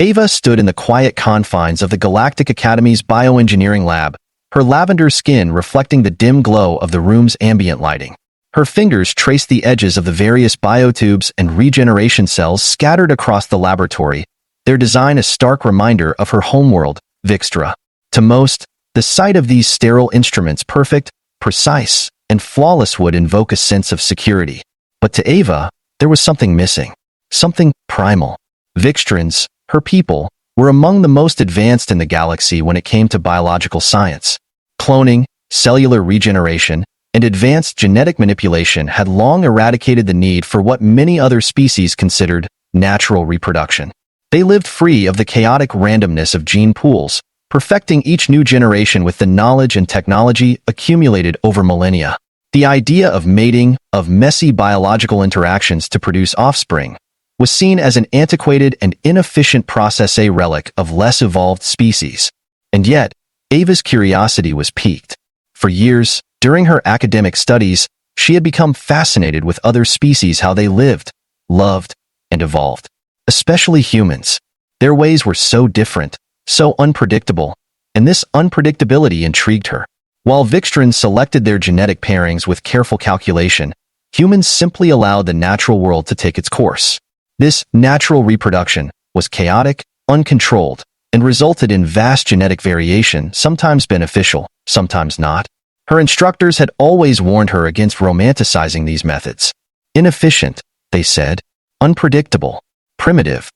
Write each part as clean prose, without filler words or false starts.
Ava stood in the quiet confines of the Galactic Academy's bioengineering lab, her lavender skin reflecting the dim glow of the room's ambient lighting. Her fingers traced the edges of the various biotubes and regeneration cells scattered across the laboratory, their design a stark reminder of her homeworld, Vixtra. To most, the sight of these sterile instruments, perfect, precise, and flawless, would invoke a sense of security. But to Ava, there was something missing. Something primal. Vixtrans, her people, were among the most advanced in the galaxy when it came to biological science. Cloning, cellular regeneration, and advanced genetic manipulation had long eradicated the need for what many other species considered natural reproduction. They lived free of the chaotic randomness of gene pools, perfecting each new generation with the knowledge and technology accumulated over millennia. The idea of mating, of messy biological interactions to produce offspring, was seen as an antiquated and inefficient process, a relic of less evolved species. And yet, Ava's curiosity was piqued. For years, during her academic studies, she had become fascinated with other species, how they lived, loved, and evolved. Especially humans. Their ways were so different, so unpredictable, and this unpredictability intrigued her. While Vixtrans selected their genetic pairings with careful calculation, humans simply allowed the natural world to take its course. This natural reproduction was chaotic, uncontrolled, and resulted in vast genetic variation, sometimes beneficial, sometimes not. Her instructors had always warned her against romanticizing these methods. Inefficient, they said, unpredictable, primitive.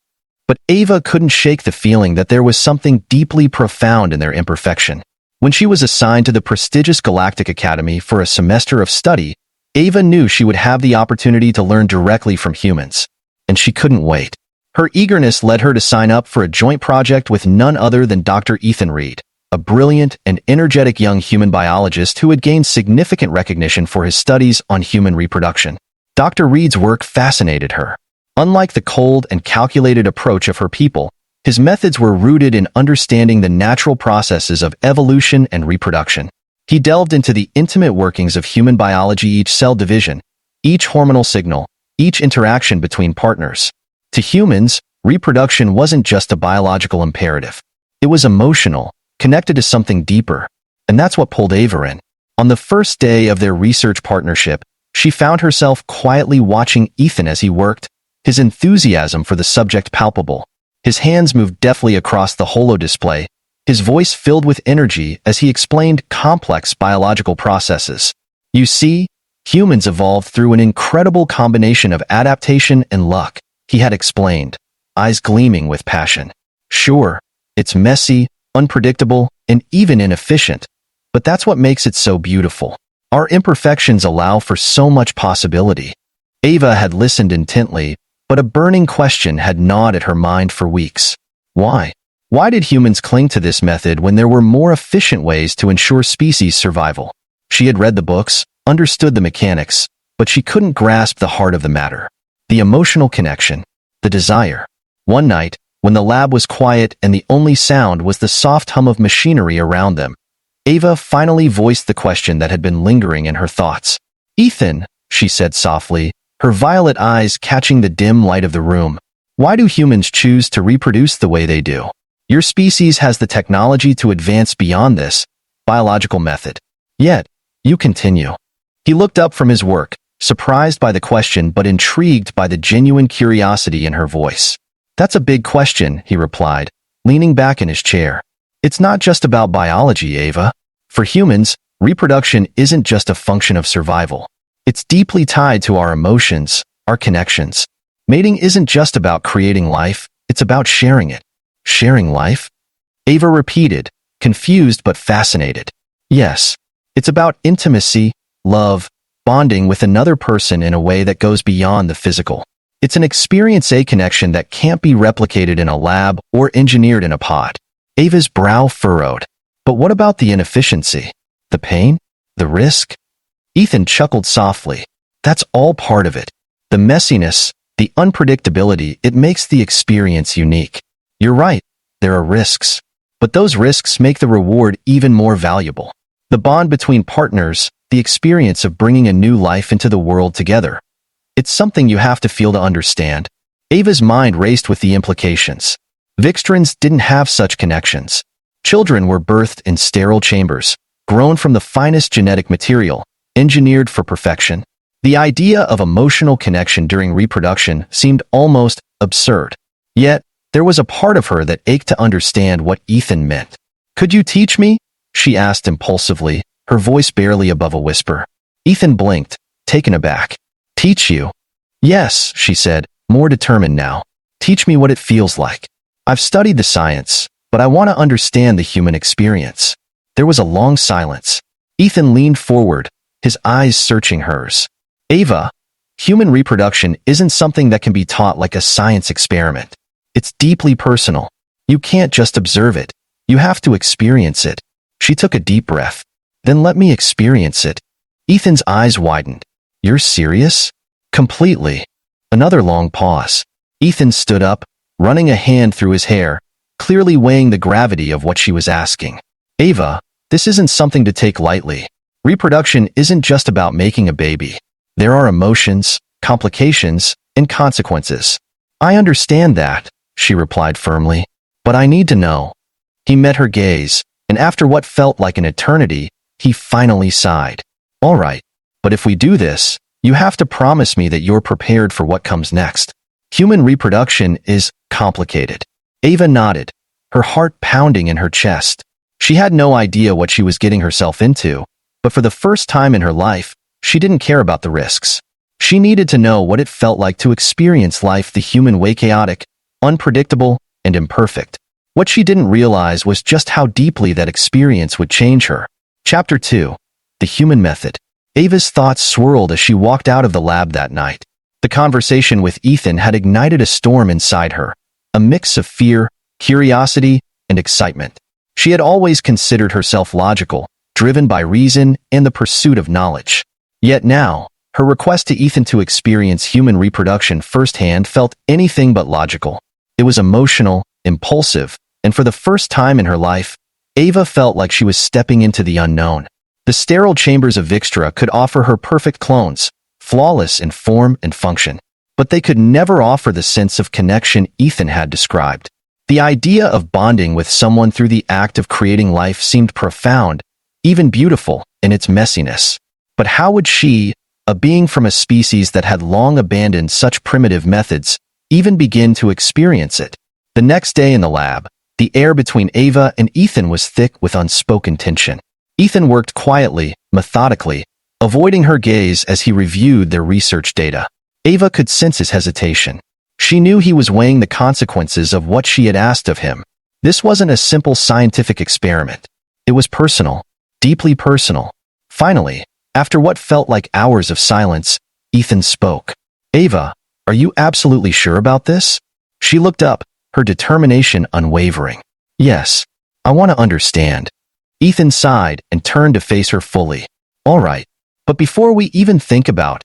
But Ava couldn't shake the feeling that there was something deeply profound in their imperfection. When she was assigned to the prestigious Galactic Academy for a semester of study, Ava knew she would have the opportunity to learn directly from humans. And she couldn't wait. Her eagerness led her to sign up for a joint project with none other than Dr. Ethan Reed, a brilliant and energetic young human biologist who had gained significant recognition for his studies on human reproduction. Dr. Reed's work fascinated her. Unlike the cold and calculated approach of her people, his methods were rooted in understanding the natural processes of evolution and reproduction. He delved into the intimate workings of human biology, each cell division, each hormonal signal, each interaction between partners. To humans, reproduction wasn't just a biological imperative. It was emotional, connected to something deeper. And that's what pulled Ava in. On the first day of their research partnership, she found herself quietly watching Ethan as he worked, his enthusiasm for the subject palpable. His hands moved deftly across the holo display, his voice filled with energy as he explained complex biological processes. You see, humans evolved through an incredible combination of adaptation and luck, he had explained, eyes gleaming with passion. Sure, it's messy, unpredictable, and even inefficient, but that's what makes it so beautiful. Our imperfections allow for so much possibility. Ava had listened intently, but a burning question had gnawed at her mind for weeks. Why? Why did humans cling to this method when there were more efficient ways to ensure species survival? She had read the books, understood the mechanics, but she couldn't grasp the heart of the matter. The emotional connection, the desire. One night, when the lab was quiet and the only sound was the soft hum of machinery around them, Ava finally voiced the question that had been lingering in her thoughts. "Ethan," she said softly, her violet eyes catching the dim light of the room, "why do humans choose to reproduce the way they do? Your species has the technology to advance beyond this biological method. Yet, you continue." He looked up from his work, surprised by the question but intrigued by the genuine curiosity in her voice. "That's a big question," he replied, leaning back in his chair. "It's not just about biology, Ava. For humans, reproduction isn't just a function of survival. It's deeply tied to our emotions, our connections. Mating isn't just about creating life, it's about sharing it." "Sharing life?" Ava repeated, confused but fascinated. "Yes, it's about intimacy, love, bonding with another person in a way that goes beyond the physical. It's an experience, a connection that can't be replicated in a lab or engineered in a pod." Ava's brow furrowed. "But what about the inefficiency? The pain? The risk?" Ethan chuckled softly. "That's all part of it. The messiness, the unpredictability, it makes the experience unique. You're right, there are risks. But those risks make the reward even more valuable. The bond between partners, the experience of bringing a new life into the world together. It's something you have to feel to understand." Ava's mind raced with the implications. Vixtrans didn't have such connections. Children were birthed in sterile chambers, grown from the finest genetic material, engineered for perfection. The idea of emotional connection during reproduction seemed almost absurd. Yet, there was a part of her that ached to understand what Ethan meant. "Could you teach me?" she asked impulsively, her voice barely above a whisper. Ethan blinked, taken aback. "Teach you?" "Yes," she said, more determined now. "Teach me what it feels like. I've studied the science, but I want to understand the human experience." There was a long silence. Ethan leaned forward, his eyes searching hers. "Ava, human reproduction isn't something that can be taught like a science experiment. It's deeply personal. You can't just observe it. You have to experience it." She took a deep breath. "Then let me experience it." Ethan's eyes widened. "You're serious?" "Completely." Another long pause. Ethan stood up, running a hand through his hair, clearly weighing the gravity of what she was asking. "Ava, this isn't something to take lightly. Reproduction isn't just about making a baby. There are emotions, complications, and consequences." "I understand that," she replied firmly. "But I need to know." He met her gaze, and after what felt like an eternity, he finally sighed. "All right, but if we do this, you have to promise me that you're prepared for what comes next. Human reproduction is complicated." Ava nodded, her heart pounding in her chest. She had no idea what she was getting herself into, but for the first time in her life, she didn't care about the risks. She needed to know what it felt like to experience life the human way: chaotic, unpredictable, and imperfect. What she didn't realize was just how deeply that experience would change her. Chapter 2. The Human Method. Ava's thoughts swirled as she walked out of the lab that night. The conversation with Ethan had ignited a storm inside her, a mix of fear, curiosity, and excitement. She had always considered herself logical, driven by reason and the pursuit of knowledge. Yet now, her request to Ethan to experience human reproduction firsthand felt anything but logical. It was emotional, impulsive, and for the first time in her life, Ava felt like she was stepping into the unknown. The sterile chambers of Vixtra could offer her perfect clones, flawless in form and function, but they could never offer the sense of connection Ethan had described. The idea of bonding with someone through the act of creating life seemed profound, even beautiful, in its messiness. But how would she, a being from a species that had long abandoned such primitive methods, even begin to experience it? The next day in the lab, the air between Ava and Ethan was thick with unspoken tension. Ethan worked quietly, methodically, avoiding her gaze as he reviewed their research data. Ava could sense his hesitation. She knew he was weighing the consequences of what she had asked of him. This wasn't a simple scientific experiment. It was personal, deeply personal. Finally, after what felt like hours of silence, Ethan spoke. "Ava, are you absolutely sure about this?" She looked up, her determination unwavering. "Yes, I want to understand." Ethan sighed and turned to face her fully. "All right, but before we even think about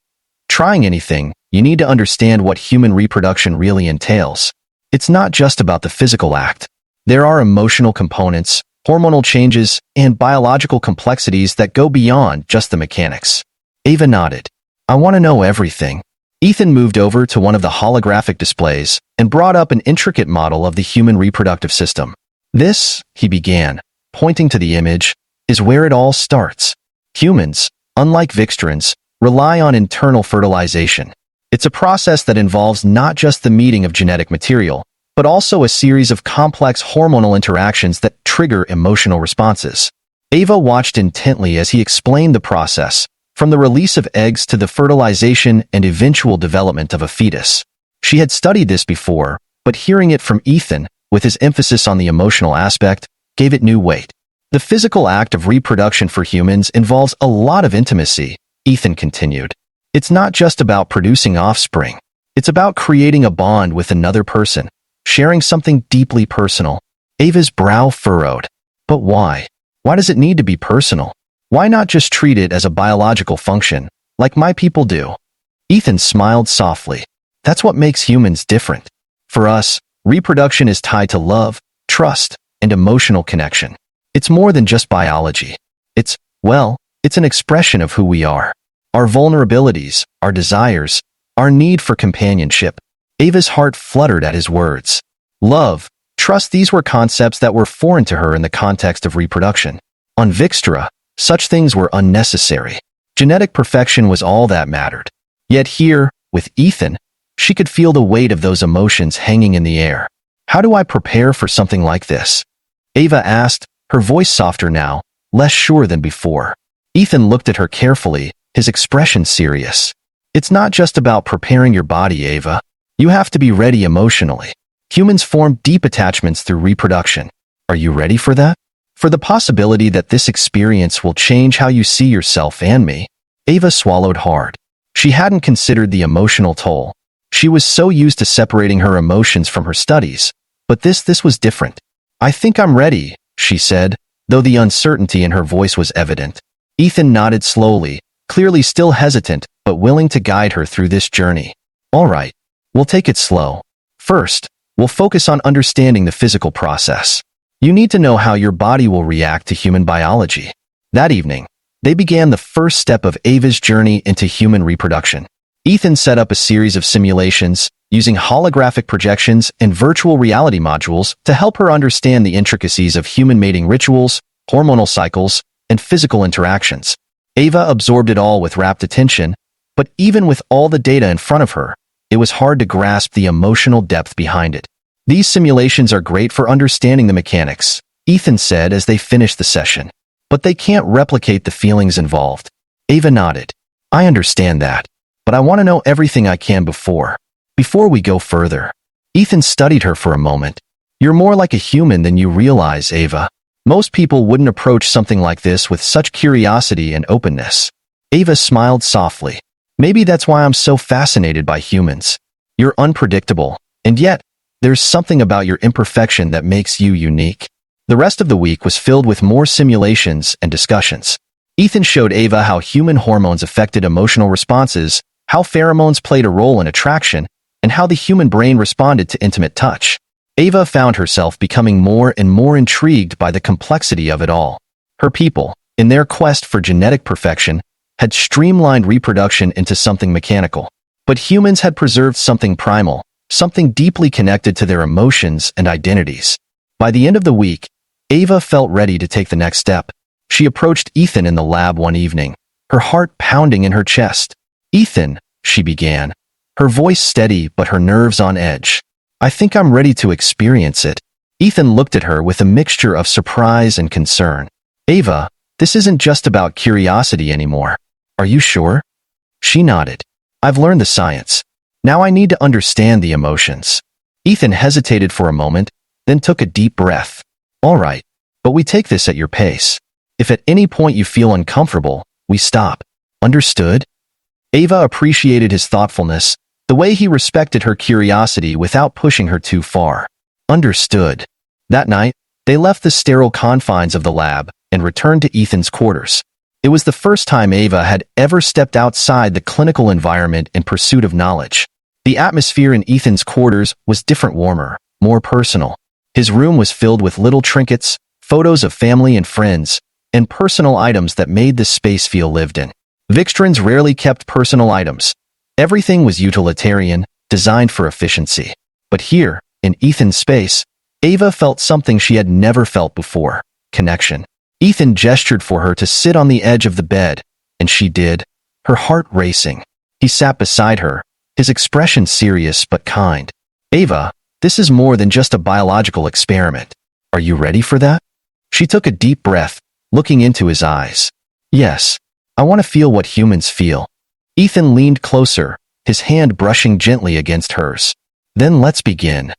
trying anything, you need to understand what human reproduction really entails. It's not just about the physical act. There are emotional components, hormonal changes, and biological complexities that go beyond just the mechanics." Ava nodded. "I want to know everything." Ethan moved over to one of the holographic displays and brought up an intricate model of the human reproductive system. "This," he began, pointing to the image, "is where it all starts. Humans, unlike Vixtrans, rely on internal fertilization. It's a process that involves not just the meeting of genetic material, but also a series of complex hormonal interactions that trigger emotional responses." Ava watched intently as he explained the process, from the release of eggs to the fertilization and eventual development of a fetus. She had studied this before, but hearing it from Ethan, with his emphasis on the emotional aspect, gave it new weight. "The physical act of reproduction for humans involves a lot of intimacy," Ethan continued. "It's not just about producing offspring. It's about creating a bond with another person, sharing something deeply personal." Ava's brow furrowed. "But why? Why does it need to be personal? Why not just treat it as a biological function, like my people do?" Ethan smiled softly. "That's what makes humans different. For us, reproduction is tied to love, trust, and emotional connection. It's more than just biology. It's an expression of who we are. Our vulnerabilities, our desires, our need for companionship." Ava's heart fluttered at his words. Love, Trust, these were concepts that were foreign to her in the context of reproduction. On Vixtra, such things were unnecessary. Genetic perfection was all that mattered. Yet here, with Ethan, she could feel the weight of those emotions hanging in the air. How do I prepare for something like this? Ava asked, her voice softer now, less sure than before. Ethan looked at her carefully, his expression serious. It's not just about preparing your body, Ava. You have to be ready emotionally. Humans form deep attachments through reproduction. Are you ready for that? For the possibility that this experience will change how you see yourself and me? Ava swallowed hard. She hadn't considered the emotional toll. She was so used to separating her emotions from her studies. But this was different. I think I'm ready, she said, though the uncertainty in her voice was evident. Ethan nodded slowly, clearly still hesitant, but willing to guide her through this journey. All right, we'll take it slow. First, we'll focus on understanding the physical process. You need to know how your body will react to human biology. That evening, they began the first step of Ava's journey into human reproduction. Ethan set up a series of simulations, using holographic projections and virtual reality modules to help her understand the intricacies of human mating rituals, hormonal cycles, and physical interactions. Ava absorbed it all with rapt attention, but even with all the data in front of her, it was hard to grasp the emotional depth behind it. These simulations are great for understanding the mechanics, Ethan said as they finished the session. But they can't replicate the feelings involved. Ava nodded. I understand that, but I want to know everything I can before we go further. Ethan studied her for a moment. You're more like a human than you realize, Ava. Most people wouldn't approach something like this with such curiosity and openness. Ava smiled softly. Maybe that's why I'm so fascinated by humans. You're unpredictable, and yet, there's something about your imperfection that makes you unique. The rest of the week was filled with more simulations and discussions. Ethan showed Ava how human hormones affected emotional responses, how pheromones played a role in attraction, and how the human brain responded to intimate touch. Ava found herself becoming more and more intrigued by the complexity of it all. Her people, in their quest for genetic perfection, had streamlined reproduction into something mechanical. But humans had preserved something primal, something deeply connected to their emotions and identities. By the end of the week, Ava felt ready to take the next step. She approached Ethan in the lab one evening, her heart pounding in her chest. Ethan, she began, her voice steady but her nerves on edge. I think I'm ready to experience it. Ethan looked at her with a mixture of surprise and concern. Ava, this isn't just about curiosity anymore. Are you sure? She nodded. I've learned the science. Now I need to understand the emotions. Ethan hesitated for a moment, then took a deep breath. All right, but we take this at your pace. If at any point you feel uncomfortable, we stop. Understood? Ava appreciated his thoughtfulness, the way he respected her curiosity without pushing her too far. Understood. That night, they left the sterile confines of the lab and returned to Ethan's quarters. It was the first time Ava had ever stepped outside the clinical environment in pursuit of knowledge. The atmosphere in Ethan's quarters was different, warmer, more personal. His room was filled with little trinkets, photos of family and friends, and personal items that made the space feel lived in. Vixtrans rarely kept personal items. Everything was utilitarian, designed for efficiency. But here, in Ethan's space, Ava felt something she had never felt before: connection. Ethan gestured for her to sit on the edge of the bed, and she did, her heart racing. He sat beside her, his expression serious but kind. Ava, this is more than just a biological experiment. Are you ready for that? She took a deep breath, looking into his eyes. Yes, I want to feel what humans feel. Ethan leaned closer, his hand brushing gently against hers. Then let's begin.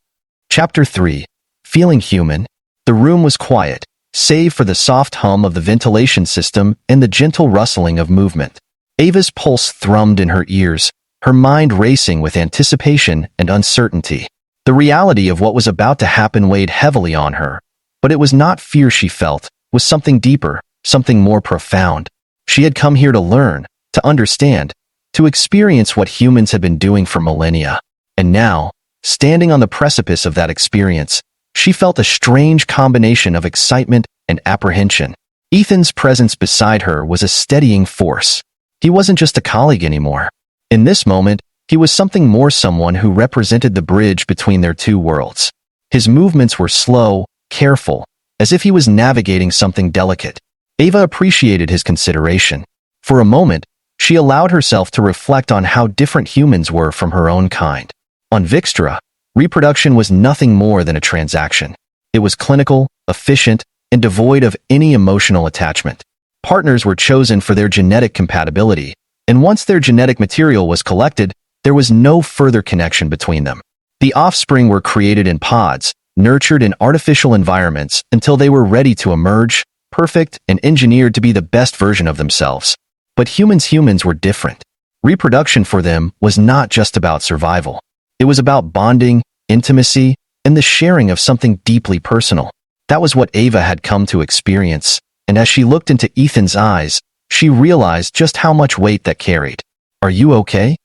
Chapter 3. Feeling human. The room was quiet, save for the soft hum of the ventilation system and the gentle rustling of movement. Ava's pulse thrummed in her ears, her mind racing with anticipation and uncertainty. The reality of what was about to happen weighed heavily on her, but it was not fear she felt, it was something deeper, something more profound. She had come here to learn, to understand, to experience what humans had been doing for millennia. And now, standing on the precipice of that experience, she felt a strange combination of excitement and apprehension. Ethan's presence beside her was a steadying force. He wasn't just a colleague anymore. In this moment, he was something more, someone who represented the bridge between their two worlds. His movements were slow, careful, as if he was navigating something delicate. Ava appreciated his consideration. For a moment, she allowed herself to reflect on how different humans were from her own kind. On Vixtra, reproduction was nothing more than a transaction. It was clinical, efficient, and devoid of any emotional attachment. Partners were chosen for their genetic compatibility, and once their genetic material was collected, there was no further connection between them. The offspring were created in pods, nurtured in artificial environments until they were ready to emerge, perfect and engineered to be the best version of themselves. But humans were different. Reproduction for them was not just about survival. It was about bonding, intimacy, and the sharing of something deeply personal. That was what Ava had come to experience, and as she looked into Ethan's eyes, she realized just how much weight that carried. "Are you okay?"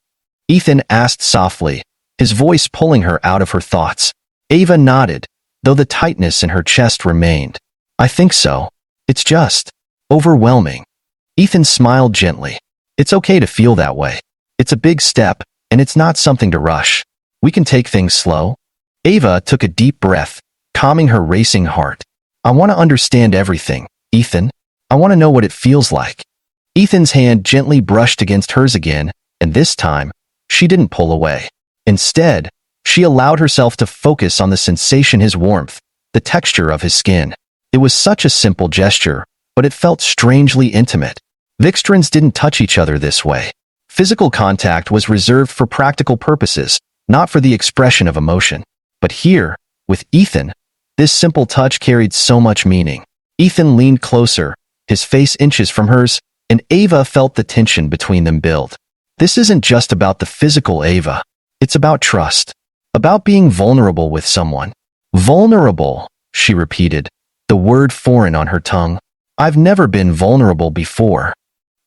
Ethan asked softly, his voice pulling her out of her thoughts. Ava nodded, though the tightness in her chest remained. "I think so. It's just overwhelming." Ethan smiled gently. "It's okay to feel that way. It's a big step, and it's not something to rush. We can take things slow." Ava took a deep breath, calming her racing heart. "I want to understand everything, Ethan. I want to know what it feels like." Ethan's hand gently brushed against hers again, and this time, she didn't pull away. Instead, she allowed herself to focus on the sensation, his warmth, the texture of his skin. It was such a simple gesture, but it felt strangely intimate. Vixtrans didn't touch each other this way. Physical contact was reserved for practical purposes, not for the expression of emotion. But here, with Ethan, this simple touch carried so much meaning. Ethan leaned closer, his face inches from hers, and Ava felt the tension between them build. This isn't just about the physical, Ava. It's about trust. About being vulnerable with someone. Vulnerable, she repeated, the word foreign on her tongue. "I've never been vulnerable before."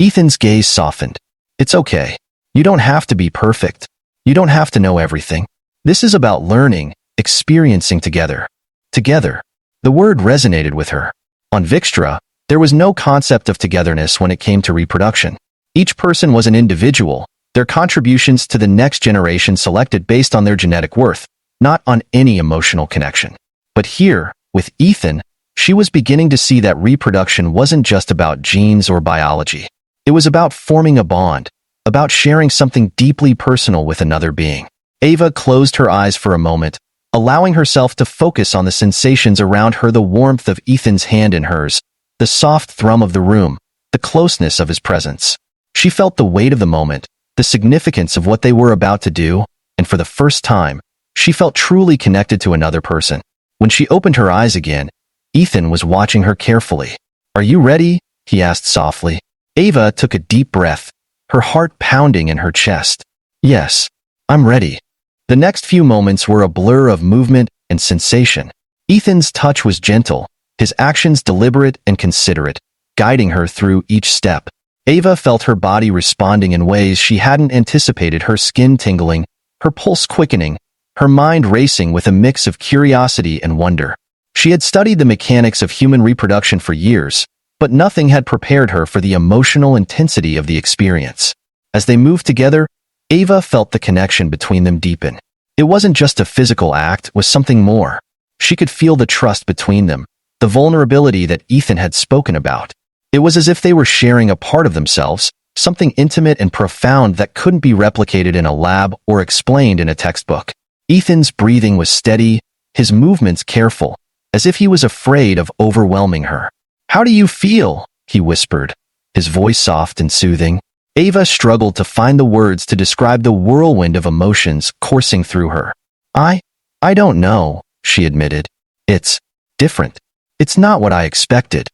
Ethan's gaze softened. "It's okay. You don't have to be perfect. You don't have to know everything. This is about learning, experiencing together." Together. The word resonated with her. On Vixtra, there was no concept of togetherness when it came to reproduction. Each person was an individual, their contributions to the next generation selected based on their genetic worth, not on any emotional connection. But here, with Ethan, she was beginning to see that reproduction wasn't just about genes or biology. It was about forming a bond, about sharing something deeply personal with another being. Ava closed her eyes for a moment, allowing herself to focus on the sensations around her, the warmth of Ethan's hand in hers, the soft thrum of the room, the closeness of his presence. She felt the weight of the moment, the significance of what they were about to do, and for the first time, she felt truly connected to another person. When she opened her eyes again, Ethan was watching her carefully. "Are you ready?" he asked softly. Ava took a deep breath, her heart pounding in her chest. "Yes, I'm ready." The next few moments were a blur of movement and sensation. Ethan's touch was gentle, his actions deliberate and considerate, guiding her through each step. Ava felt her body responding in ways she hadn't anticipated, her skin tingling, her pulse quickening, her mind racing with a mix of curiosity and wonder. She had studied the mechanics of human reproduction for years, but nothing had prepared her for the emotional intensity of the experience. As they moved together, Ava felt the connection between them deepen. It wasn't just a physical act, it was something more. She could feel the trust between them, the vulnerability that Ethan had spoken about. It was as if they were sharing a part of themselves, something intimate and profound that couldn't be replicated in a lab or explained in a textbook. Ethan's breathing was steady, his movements careful, as if he was afraid of overwhelming her. "How do you feel?" he whispered, his voice soft and soothing. Ava struggled to find the words to describe the whirlwind of emotions coursing through her. I don't know," she admitted. "It's different. It's not what I expected."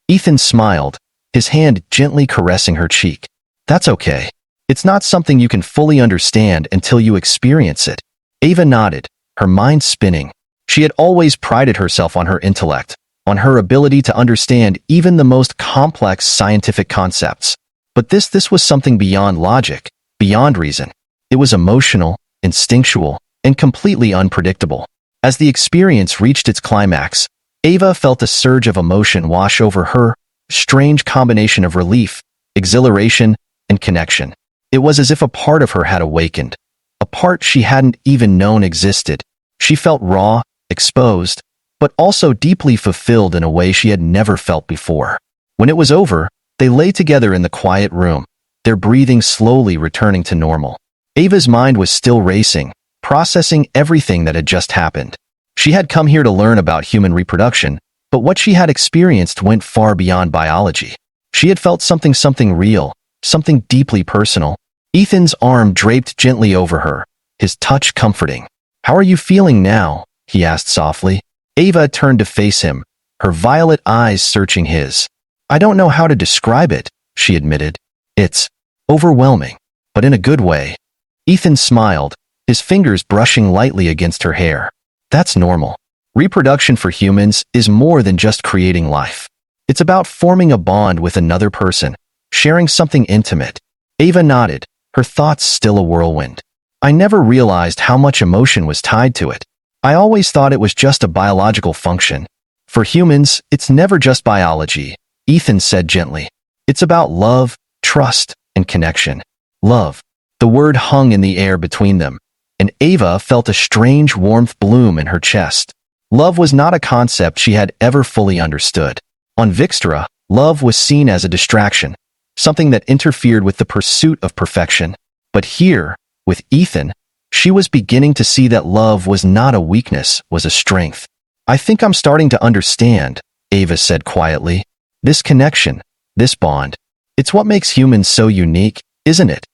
Ethan smiled, his hand gently caressing her cheek. "That's okay. It's not something you can fully understand until you experience it." Ava nodded, her mind spinning. She had always prided herself on her intellect, on her ability to understand even the most complex scientific concepts. But this was something beyond logic, beyond reason. It was emotional, instinctual, and completely unpredictable. As the experience reached its climax, Ava felt a surge of emotion wash over her, a strange combination of relief, exhilaration, and connection. It was as if a part of her had awakened, a part she hadn't even known existed. She felt raw, exposed, but also deeply fulfilled in a way she had never felt before. When it was over, they lay together in the quiet room, their breathing slowly returning to normal. Ava's mind was still racing, processing everything that had just happened. She had come here to learn about human reproduction, but what she had experienced went far beyond biology. She had felt something real, something deeply personal. Ethan's arm draped gently over her, his touch comforting. "How are you feeling now?" he asked softly. Ava turned to face him, her violet eyes searching his. "I don't know how to describe it," she admitted. "It's overwhelming, but in a good way." Ethan smiled, his fingers brushing lightly against her hair. "That's normal. Reproduction for humans is more than just creating life. It's about forming a bond with another person, sharing something intimate." Ava nodded, her thoughts still a whirlwind. "I never realized how much emotion was tied to it. I always thought it was just a biological function. For humans, it's never just biology," Ethan said gently. "It's about love, trust, and connection." Love. The word hung in the air between them, and Ava felt a strange warmth bloom in her chest. Love was not a concept she had ever fully understood. On Vixtra, love was seen as a distraction, something that interfered with the pursuit of perfection. But here, with Ethan, she was beginning to see that love was not a weakness, was a strength. "I think I'm starting to understand," Ava said quietly. "This connection, this bond, it's what makes humans so unique, isn't it?"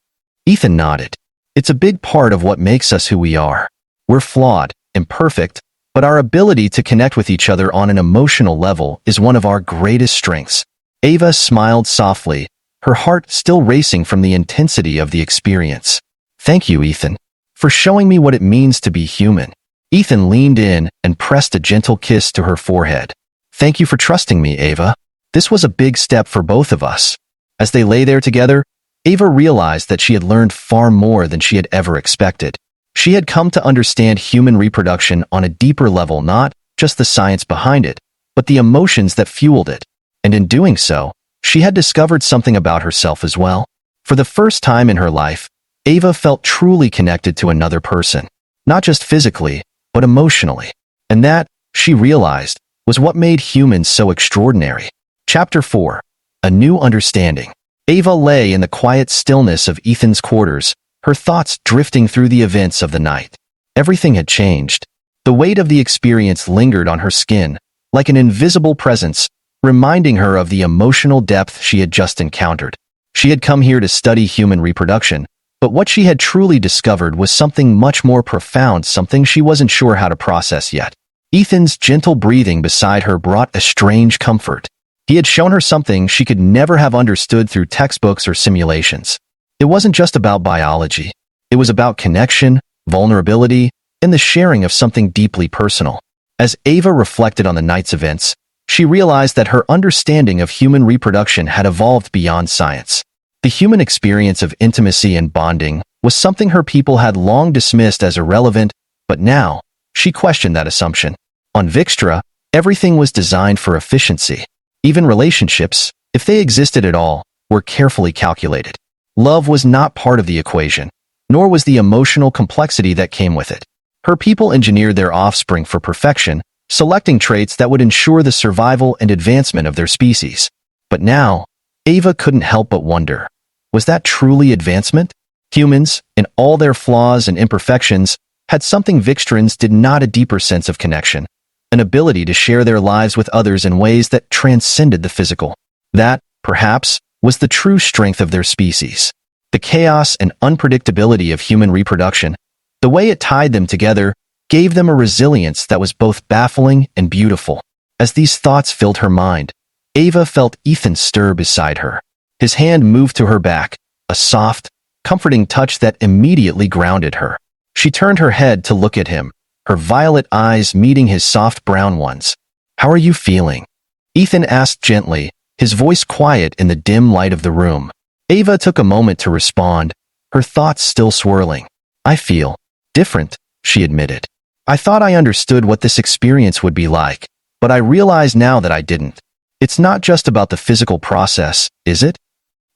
Ethan nodded. "It's a big part of what makes us who we are. We're flawed, imperfect, but our ability to connect with each other on an emotional level is one of our greatest strengths." Ava smiled softly, her heart still racing from the intensity of the experience. "Thank you, Ethan, for showing me what it means to be human." Ethan leaned in and pressed a gentle kiss to her forehead. "Thank you for trusting me, Ava. This was a big step for both of us." As they lay there together, Ava realized that she had learned far more than she had ever expected. She had come to understand human reproduction on a deeper level, not just the science behind it, but the emotions that fueled it. And in doing so, she had discovered something about herself as well. For the first time in her life, Ava felt truly connected to another person, not just physically, but emotionally. And that, she realized, was what made humans so extraordinary. Chapter 4. A New Understanding. Ava lay in the quiet stillness of Ethan's quarters, her thoughts drifting through the events of the night. Everything had changed. The weight of the experience lingered on her skin, like an invisible presence, reminding her of the emotional depth she had just encountered. She had come here to study human reproduction, but what she had truly discovered was something much more profound, something she wasn't sure how to process yet. Ethan's gentle breathing beside her brought a strange comfort. He had shown her something she could never have understood through textbooks or simulations. It wasn't just about biology. It was about connection, vulnerability, and the sharing of something deeply personal. As Ava reflected on the night's events, she realized that her understanding of human reproduction had evolved beyond science. The human experience of intimacy and bonding was something her people had long dismissed as irrelevant, but now, she questioned that assumption. On Vixtra, everything was designed for efficiency. Even relationships, if they existed at all, were carefully calculated. Love was not part of the equation, nor was the emotional complexity that came with it. Her people engineered their offspring for perfection, selecting traits that would ensure the survival and advancement of their species. But now, Ava couldn't help but wonder, was that truly advancement? Humans, in all their flaws and imperfections, had something Vixtrans did not: a deeper sense of connection, an ability to share their lives with others in ways that transcended the physical. That, perhaps, was the true strength of their species. The chaos and unpredictability of human reproduction, the way it tied them together, gave them a resilience that was both baffling and beautiful. As these thoughts filled her mind, Ava felt Ethan stir beside her. His hand moved to her back, a soft, comforting touch that immediately grounded her. She turned her head to look at him, her violet eyes meeting his soft brown ones. "How are you feeling?" Ethan asked gently, his voice quiet in the dim light of the room. Ava took a moment to respond, her thoughts still swirling. "I feel different," she admitted. "I thought I understood what this experience would be like, but I realize now that I didn't. It's not just about the physical process, is it?"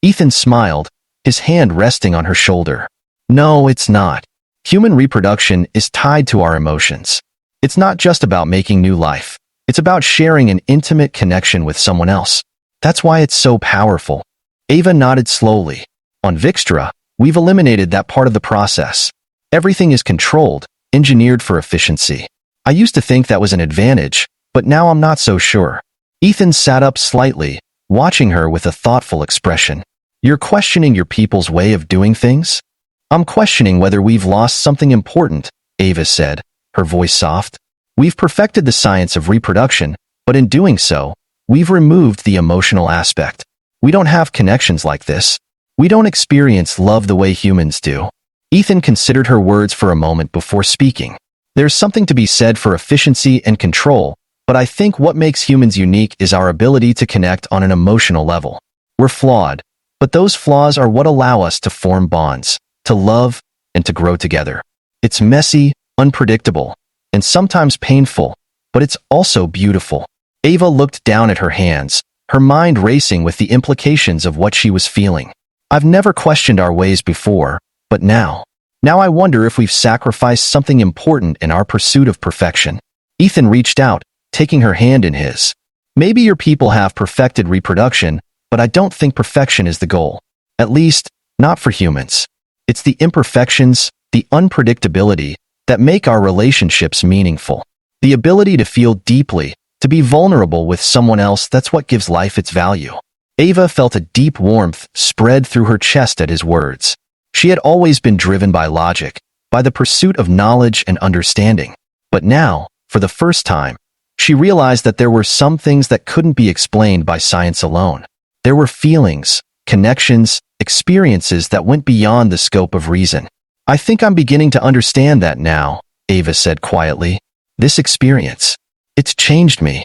Ethan smiled, his hand resting on her shoulder. "No, it's not. Human reproduction is tied to our emotions. It's not just about making new life. It's about sharing an intimate connection with someone else. That's why it's so powerful. Ava nodded slowly. On Vixtra, we've eliminated that part of the process. Everything is controlled, engineered for efficiency. I used to think that was an advantage, but now I'm not so sure. Ethan sat up slightly, watching her with a thoughtful expression. You're questioning your people's way of doing things? I'm questioning whether we've lost something important, Ava said, her voice soft. We've perfected the science of reproduction, but in doing so, we've removed the emotional aspect. We don't have connections like this. We don't experience love the way humans do. Ethan considered her words for a moment before speaking. There's something to be said for efficiency and control, but I think what makes humans unique is our ability to connect on an emotional level. We're flawed, but those flaws are what allow us to form bonds, to love, and to grow together. It's messy, unpredictable, and sometimes painful, but it's also beautiful. Ava looked down at her hands, her mind racing with the implications of what she was feeling. I've never questioned our ways before, but now I wonder if we've sacrificed something important in our pursuit of perfection. Ethan reached out, taking her hand in his. Maybe your people have perfected reproduction, but I don't think perfection is the goal. At least, not for humans. It's the imperfections, the unpredictability, that make our relationships meaningful. The ability to feel deeply, to be vulnerable with someone else, that's what gives life its value. Ava felt a deep warmth spread through her chest at his words. She had always been driven by logic, by the pursuit of knowledge and understanding. But now, for the first time, she realized that there were some things that couldn't be explained by science alone. There were feelings, connections, experiences that went beyond the scope of reason. I think I'm beginning to understand that now, Ava said quietly. This experience, it's changed me.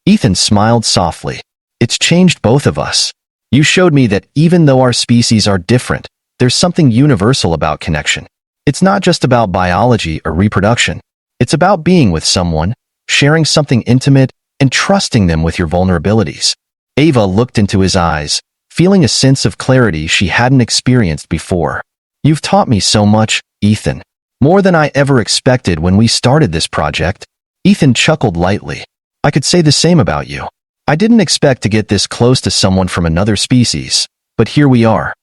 Ethan smiled softly. It's changed both of us. You showed me that even though our species are different, there's something universal about connection. It's not just about biology or reproduction. It's about being with someone, sharing something intimate, and trusting them with your vulnerabilities. Ava looked into his eyes, feeling a sense of clarity she hadn't experienced before. You've taught me so much, Ethan. More than I ever expected when we started this project. Ethan chuckled lightly. I could say the same about you. I didn't expect to get this close to someone from another species, but here we are.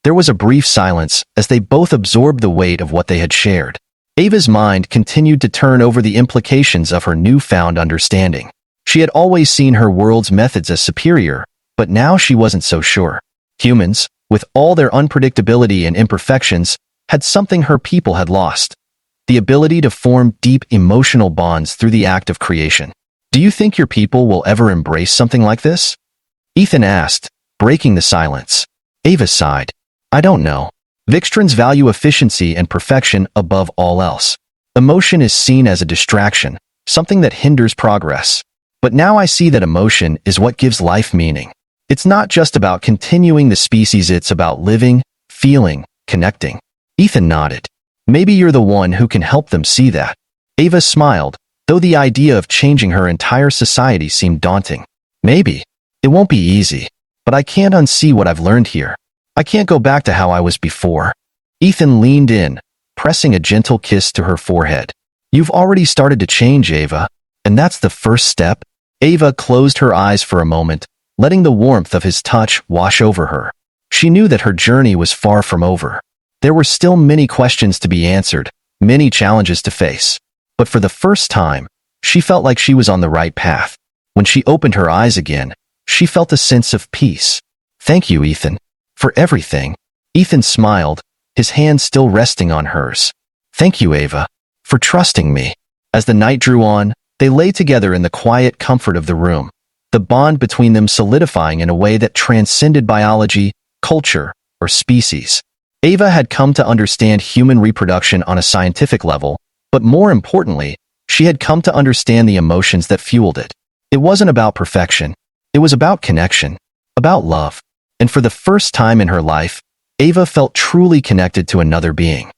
There was a brief silence as they both absorbed the weight of what they had shared. Ava's mind continued to turn over the implications of her newfound understanding. She had always seen her world's methods as superior, but now she wasn't so sure. Humans, with all their unpredictability and imperfections, had something her people had lost: the ability to form deep emotional bonds through the act of creation. Do you think your people will ever embrace something like this? Ethan asked, breaking the silence. Ava sighed. I don't know. Vixtrans value efficiency and perfection above all else. Emotion is seen as a distraction, something that hinders progress. But now I see that emotion is what gives life meaning. It's not just about continuing the species, it's about living, feeling, connecting. Ethan nodded. Maybe you're the one who can help them see that. Ava smiled, though the idea of changing her entire society seemed daunting. Maybe. It won't be easy, but I can't unsee what I've learned here. I can't go back to how I was before. Ethan leaned in, pressing a gentle kiss to her forehead. You've already started to change, Ava, and that's the first step. Ava closed her eyes for a moment, letting the warmth of his touch wash over her. She knew that her journey was far from over. There were still many questions to be answered, many challenges to face. But for the first time, she felt like she was on the right path. When she opened her eyes again, she felt a sense of peace. Thank you, Ethan, for everything. Ethan smiled, his hand still resting on hers. Thank you, Ava, for trusting me. As the night drew on, they lay together in the quiet comfort of the room, the bond between them solidifying in a way that transcended biology, culture, or species. Ava had come to understand human reproduction on a scientific level, but more importantly, she had come to understand the emotions that fueled it. It wasn't about perfection. It was about connection, about love. And for the first time in her life, Ava felt truly connected to another being.